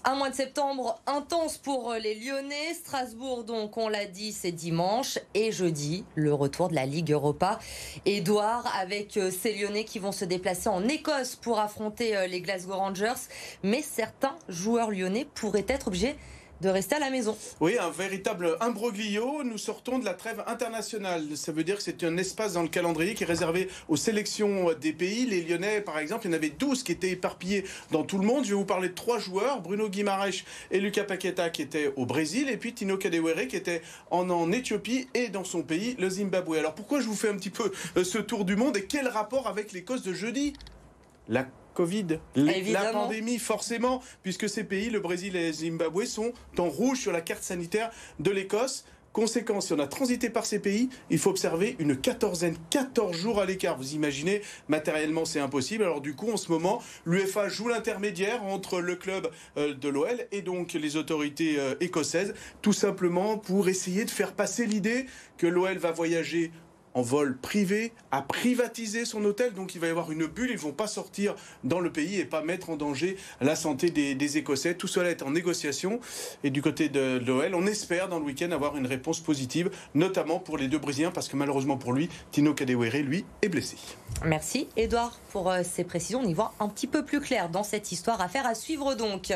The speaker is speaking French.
Un mois de septembre intense pour les Lyonnais. Strasbourg, donc, on l'a dit, c'est dimanche. Et jeudi, le retour de la Ligue Europa. Édouard, avec ces Lyonnais qui vont se déplacer en Écosse pour affronter les Glasgow Rangers. Mais certains joueurs lyonnais pourraient être obligés de rester à la maison. Oui, un véritable imbroglio. Nous sortons de la trêve internationale. Ça veut dire que c'est un espace dans le calendrier qui est réservé aux sélections des pays. Les Lyonnais, par exemple, il y en avait 12 qui étaient éparpillés dans tout le monde. Je vais vous parler de 3 joueurs, Bruno Guimaraes et Lucas Paqueta qui étaient au Brésil, et puis Tino Kadewere qui était en Éthiopie et dans son pays, le Zimbabwe. Alors pourquoi je vous fais un petit peu ce tour du monde et quel rapport avec l'Écosse de jeudi ? La Covid, la pandémie, forcément, puisque ces pays, le Brésil et le Zimbabwe, sont en rouge sur la carte sanitaire de l'Écosse. Conséquence, si on a transité par ces pays, il faut observer une 14 jours à l'écart. Vous imaginez, matériellement, c'est impossible. Alors du coup, en ce moment, l'UEFA joue l'intermédiaire entre le club de l'OL et donc les autorités écossaises, tout simplement pour essayer de faire passer l'idée que l'OL va voyager en vol privé, à privatiser son hôtel. Donc il va y avoir une bulle, ils ne vont pas sortir dans le pays et pas mettre en danger la santé des Écossais. Tout cela est en négociation. Et du côté de l'OL, on espère dans le week-end avoir une réponse positive, notamment pour les 2 Brésiliens, parce que malheureusement pour lui, Tino Kadewere, lui, est blessé. Merci Édouard pour ces précisions. On y voit un petit peu plus clair dans cette histoire. Affaire à suivre donc.